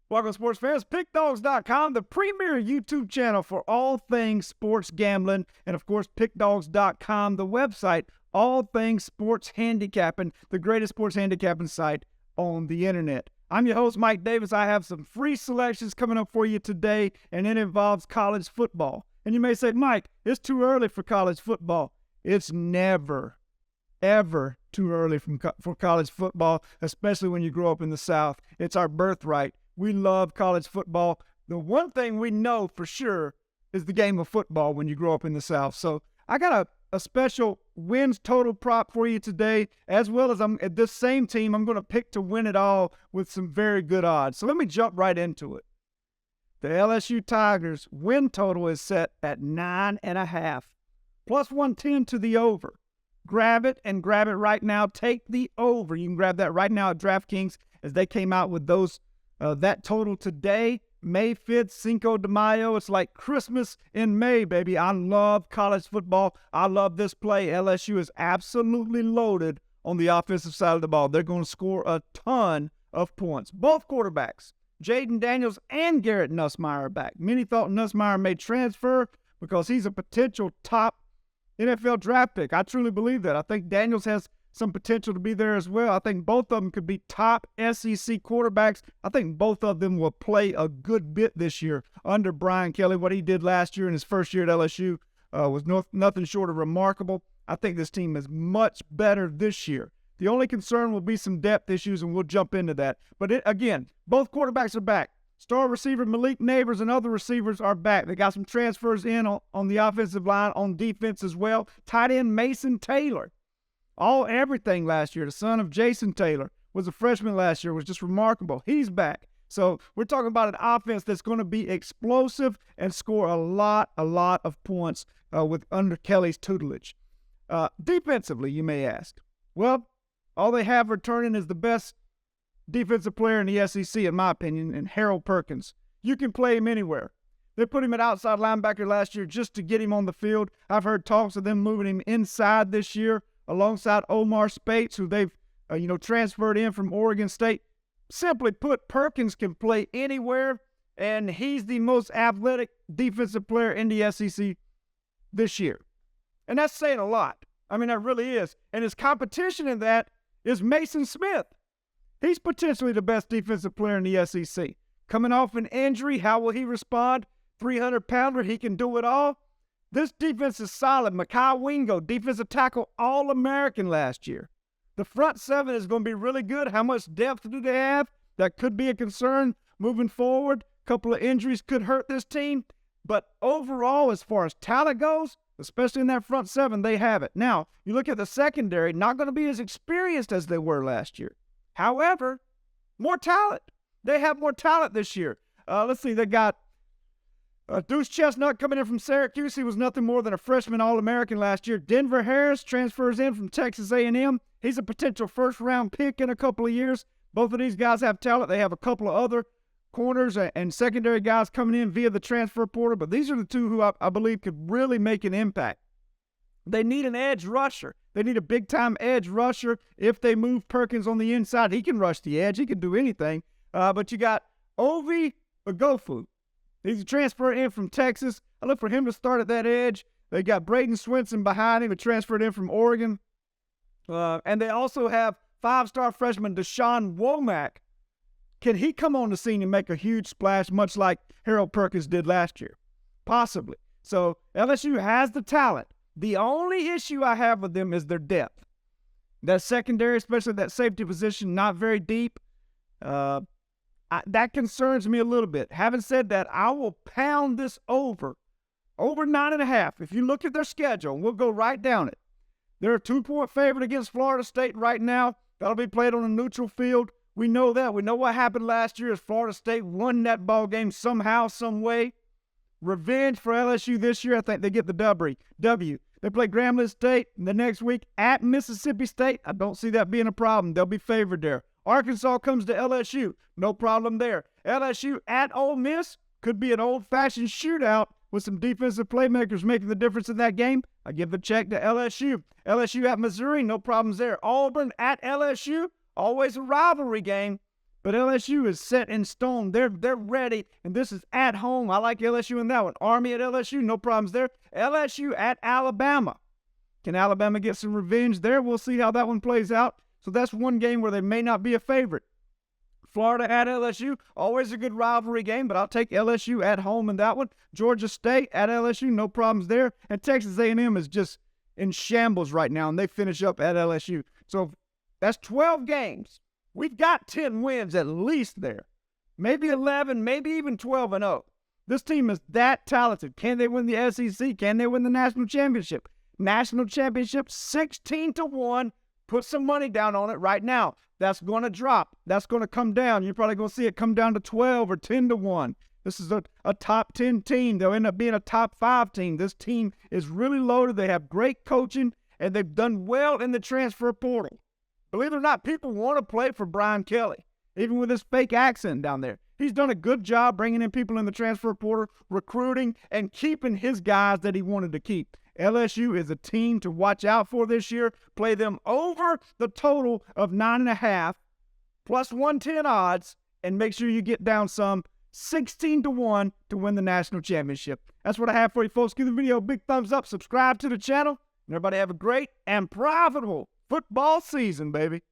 Welcome, sports fans. Pickdawgz.com, the premier YouTube channel for all things sports gambling. And, of course, Pickdawgz.com, the website, all things sports handicapping, the greatest sports handicapping site on the internet. I'm your host, Mike Davis. I have some free selections coming up for you today, and it involves college football. And you may say, Mike, it's too early for college football. It's never, ever too early for college football, especially when you grow up in the South. It's our birthright. We love college football. The one thing we know for sure is the game of football when you grow up in the South. So I got a special wins total prop for you today, as well as I'm at this same team. I'm going to pick to win it all with some very good odds. So let me jump right into it. The LSU Tigers win total is set at 9.5, plus 110 to the over. Grab it and grab it right now. Take the over. You can grab that right now at DraftKings as they came out with that total today, May 5th, Cinco de Mayo. It's like Christmas in May, baby. I love college football. I love this play. LSU is absolutely loaded on the offensive side of the ball. They're going to score a ton of points. Both quarterbacks, Jaden Daniels and Garrett Nussmeier, are back. Many thought Nussmeier may transfer because he's a potential top NFL draft pick. I truly believe that. I think Daniels has some potential to be there as well. I think both of them could be top SEC quarterbacks. I think both of them will play a good bit this year under Brian Kelly. What he did last year in his first year at LSU was nothing short of remarkable. I think this team is much better this year. The only concern will be some depth issues, and we'll jump into that. But again, both quarterbacks are back. Star receiver Malik Neighbors and other receivers are back. They got some transfers in on the offensive line, on defense as well. Tight end Mason Taylor. Everything last year. The son of Jason Taylor was a freshman last year, was just remarkable. He's back. So we're talking about an offense that's going to be explosive and score a lot of points under Kelly's tutelage. Defensively, you may ask. Well, all they have returning is the best defensive player in the SEC, in my opinion, and Harold Perkins. You can play him anywhere. They put him at outside linebacker last year just to get him on the field. I've heard talks of them moving him inside this year, alongside Omar Spates, who they've transferred in from Oregon State. Simply put, Perkins can play anywhere, and he's the most athletic defensive player in the SEC this year. And that's saying a lot. I mean, that really is. And his competition in that is Mason Smith. He's potentially the best defensive player in the SEC. Coming off an injury, how will he respond? 300-pounder, he can do it all. This defense is solid. Mekhi Wingo, defensive tackle, All-American last year. The front seven is going to be really good. How much depth do they have? That could be a concern moving forward. A couple of injuries could hurt this team. But overall, as far as talent goes, especially in that front seven, they have it. Now, you look at the secondary, not going to be as experienced as they were last year. However, more talent. They have more talent this year. Let's see, they got Deuce Chestnut coming in from Syracuse. He was nothing more than a freshman All-American last year. Denver Harris transfers in from Texas A&M. He's a potential first-round pick in a couple of years. Both of these guys have talent. They have a couple of other corners and secondary guys coming in via the transfer portal, but these are the two who I believe could really make an impact. They need an edge rusher. They need a big-time edge rusher. If they move Perkins on the inside, he can rush the edge. He can do anything. But you got Ovi Ogofu. He's a transfer in from Texas. I look for him to start at that edge. They got Braden Swinson behind him, who transferred in from Oregon. And they also have five-star freshman Deshaun Womack. Can he come on the scene and make a huge splash, much like Harold Perkins did last year? Possibly. So LSU has the talent. The only issue I have with them is their depth. That secondary, especially that safety position, not very deep. That concerns me a little bit. Having said that, I will pound this over 9.5. If you look at their schedule, we'll go right down it. They're a 2-point favorite against Florida State right now. That'll be played on a neutral field. We know that. We know what happened last year as Florida State won that ball game somehow, some way. Revenge for LSU this year. I think they get the W. They play Grambling State the next week at Mississippi State. I don't see that being a problem. They'll be favored there. Arkansas comes to LSU. No problem there. LSU at Ole Miss could be an old-fashioned shootout with some defensive playmakers making the difference in that game. I give the check to LSU. LSU at Missouri, no problems there. Auburn at LSU, always a rivalry game. But LSU is set in stone. They're ready, and this is at home. I like LSU in that one. Army at LSU, no problems there. LSU at Alabama. Can Alabama get some revenge there? We'll see how that one plays out. So that's one game where they may not be a favorite. Florida at LSU, always a good rivalry game, but I'll take LSU at home in that one. Georgia State at LSU, no problems there. And Texas A&M is just in shambles right now, and they finish up at LSU. So that's 12 games. We've got 10 wins at least there. Maybe 11, maybe even 12-0. This team is that talented. Can they win the SEC? Can they win the national championship? National championship, 16-1. Put some money down on it right now. That's going to drop. That's going to come down. You're probably going to see it come down to 12 or 10-1. This is a top 10 team. They'll end up being a top 5 team. This team is really loaded. They have great coaching, and they've done well in the transfer portal. Believe it or not, people want to play for Brian Kelly, even with his fake accent down there. He's done a good job bringing in people in the transfer portal, recruiting, and keeping his guys that he wanted to keep. LSU is a team to watch out for this year. Play them over the total of 9.5 plus 110 odds, and make sure you get down some 16-1 to win the national championship. That's what I have for you, folks. Give the video a big thumbs up. Subscribe to the channel. And everybody have a great and profitable football season, baby.